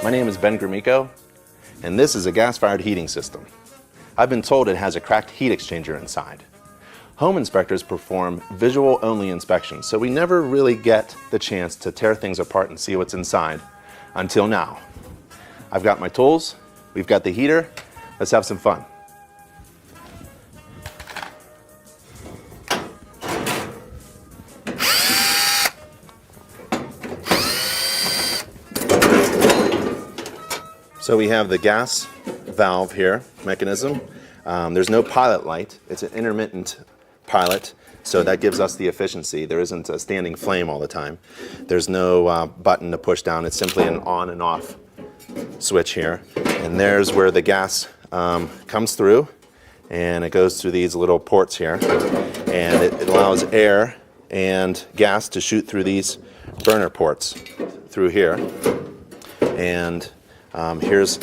My name is Ben Gromyko, and this is a gas-fired heating system. I've been told it has a cracked heat exchanger inside. Home inspectors perform visual-only inspections, so we never really get the chance to tear things apart and see what's inside until now. I've got my tools, we've got the heater, let's have some fun. So we have the gas valve here, mechanism. There's no pilot light. It's an intermittent pilot, so that gives us the efficiency. There isn't a standing flame all the time. There's no button to push down. It's simply an on and off switch here. And there's where the gas comes through, and it goes through these little ports here. And it allows air and gas to shoot through these burner ports through here. And here's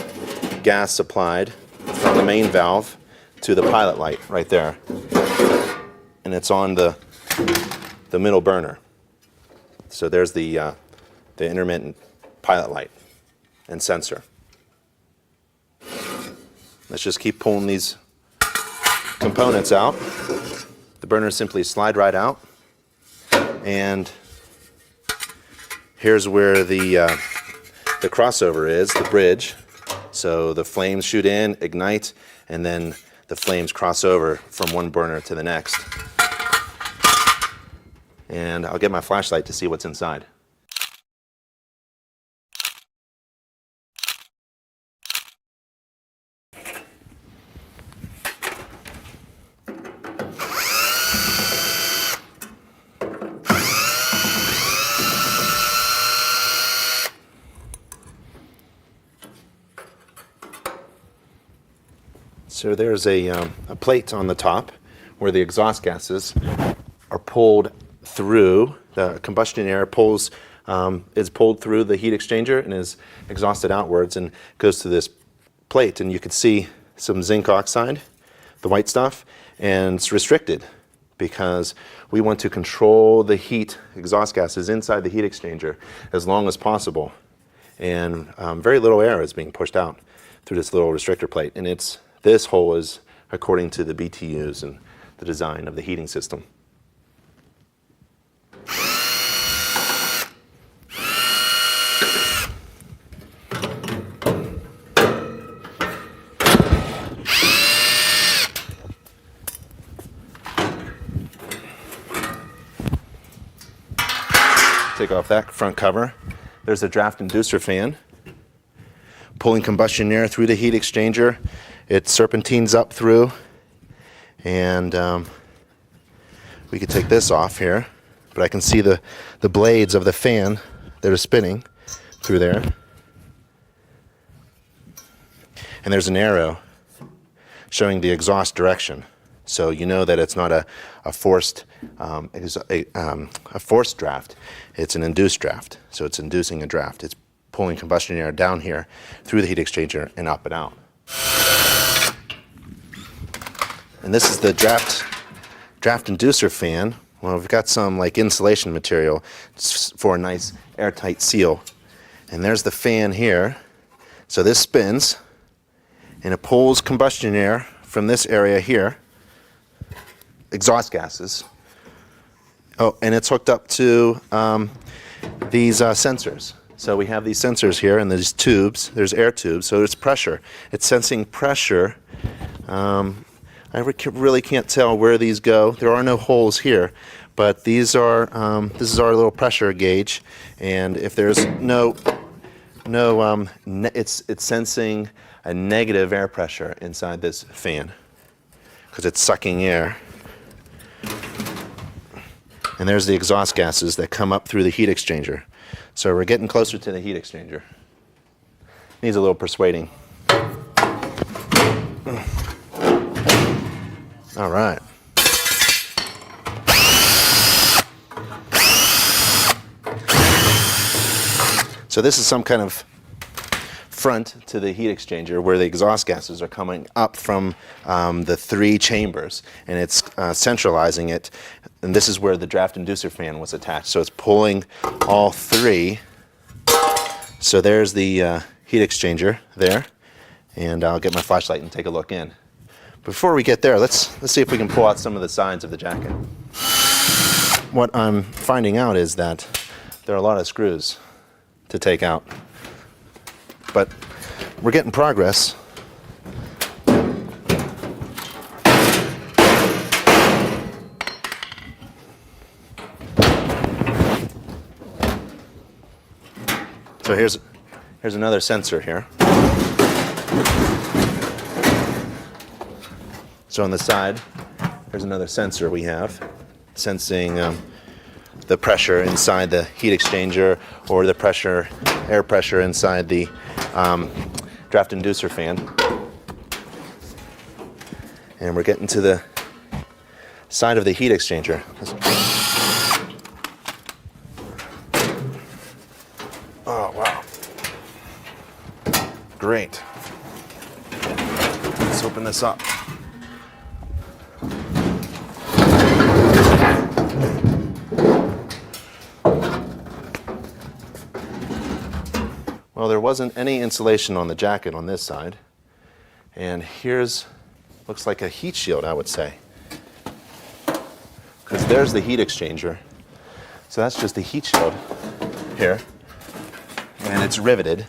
gas supplied from the main valve to the pilot light right there. And it's on the middle burner. So there's the intermittent pilot light and sensor. Let's just keep pulling these components out. The burners simply slide right out. And here's where the crossover is, the bridge. So the flames shoot in, ignite, and then the flames cross over from one burner to the next. And I'll get my flashlight to see what's inside. So there's a plate on the top where the exhaust gases are pulled through. The combustion air is pulled through the heat exchanger and is exhausted outwards and goes to this plate. And you can see some zinc oxide, the white stuff, and it's restricted because we want to control the heat exhaust gases inside the heat exchanger as long as possible. And very little air is being pushed out through this little restrictor plate. And this hole is according to the BTUs and the design of the heating system. Take off that front cover. There's a draft inducer fan pulling combustion air through the heat exchanger. It serpentines up through, and we could take this off here, but I can see the blades of the fan that are spinning through there. And there's an arrow showing the exhaust direction. So you know that it's not a forced draft, it's an induced draft. So it's inducing a draft. It's pulling combustion air down here through the heat exchanger and up and out. And this is the draft inducer fan. Well, we've got some like insulation material for a nice airtight seal. And there's the fan here. So this spins and it pulls combustion air from this area here, exhaust gases. Oh, and it's hooked up to these sensors. So we have these sensors here and these tubes. There's air tubes, so there's pressure. It's sensing pressure. I really can't tell where these go. There are no holes here, but these are. This is our little pressure gauge, and if there's it's sensing a negative air pressure inside this fan because it's sucking air. And there's the exhaust gases that come up through the heat exchanger. So we're getting closer to the heat exchanger. Needs a little persuading. All right. So this is some kind of front to the heat exchanger where the exhaust gases are coming up from the three chambers, and it's centralizing it. And this is where the draft inducer fan was attached. So it's pulling all three. So there's the heat exchanger there, and I'll get my flashlight and take a look in. Before we get there, let's see if we can pull out some of the sides of the jacket. What I'm finding out is that there are a lot of screws to take out, but we're getting progress. So here's another sensor here. So on the side, there's another sensor we have, sensing the pressure inside the heat exchanger or the pressure, air pressure inside the draft inducer fan. And we're getting to the side of the heat exchanger. Oh, wow. Great. Let's open this up. Well, there wasn't any insulation on the jacket on this side. And here's, looks like a heat shield, I would say. Because there's the heat exchanger. So that's just the heat shield here. And it's riveted.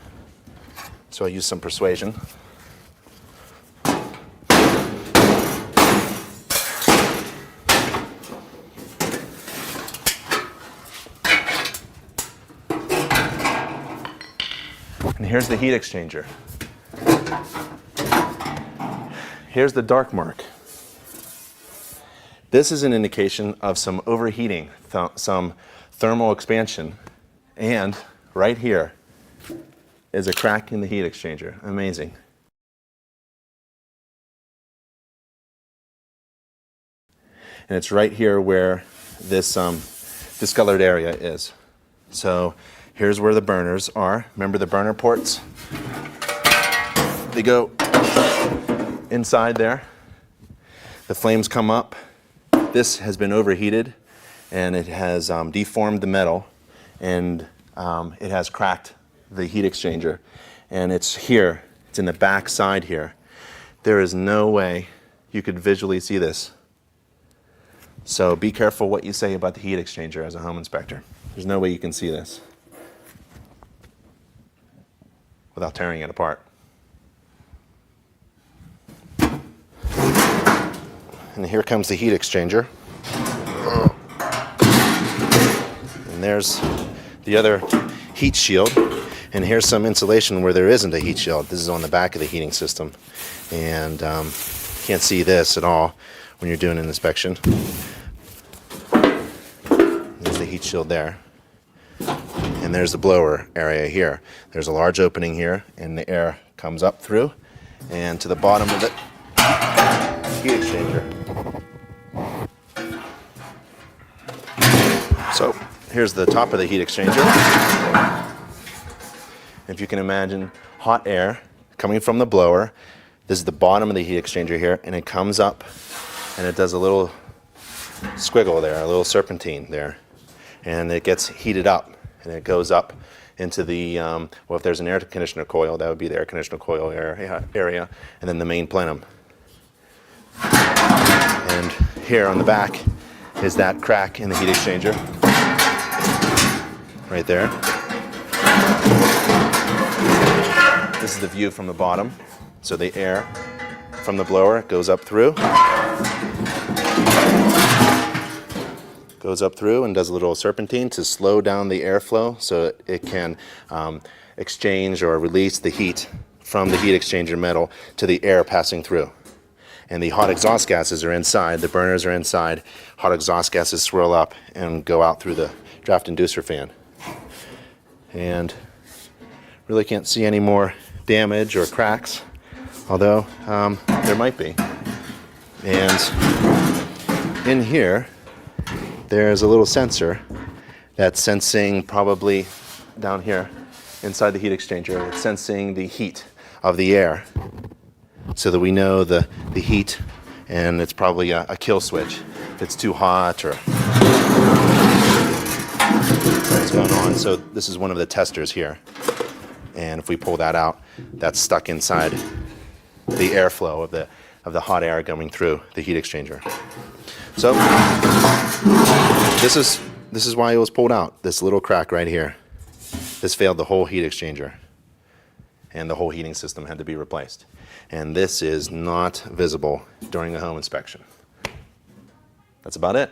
So I'll use some persuasion. And here's the heat exchanger. Here's the dark mark. This is an indication of some overheating, some thermal expansion. And right here is a crack in the heat exchanger. Amazing. And it's right here where this discolored area is. So here's where the burners are. Remember the burner ports? They go inside there. The flames come up. This has been overheated and it has deformed the metal, and it has cracked the heat exchanger. And it's here, it's in the back side here. There is no way you could visually see this. So be careful what you say about the heat exchanger as a home inspector. There's no way you can see this without tearing it apart. And here comes the heat exchanger. And there's the other heat shield. And here's some insulation where there isn't a heat shield. This is on the back of the heating system. And can't see this at all when you're doing an inspection. There's the heat shield there. And there's the blower area here. There's a large opening here, and the air comes up through and to the bottom of the heat exchanger. So here's the top of the heat exchanger. If you can imagine hot air coming from the blower, this is the bottom of the heat exchanger here, and it comes up and it does a little squiggle there, a little serpentine there, and it gets heated up and it goes up into the, well, if there's an air conditioner coil, that would be the air conditioner coil area, and then the main plenum. And here on the back is that crack in the heat exchanger, right there. This is the view from the bottom. So the air from the blower goes up through and does a little serpentine to slow down the airflow so it can exchange or release the heat from the heat exchanger metal to the air passing through. And the hot exhaust gases are inside, the burners are inside. Hot exhaust gases swirl up and go out through the draft inducer fan. And really can't see any more damage or cracks, although there might be. And in here, there's a little sensor that's sensing, probably down here inside the heat exchanger, it's sensing the heat of the air so that we know the heat, and it's probably a kill switch. If it's too hot or what's going on. So this is one of the testers here. And if we pull that out, that's stuck inside the airflow of the hot air going through the heat exchanger. So this is why it was pulled out, this little crack right here. This failed the whole heat exchanger, and the whole heating system had to be replaced. And this is not visible during a home inspection. That's about it.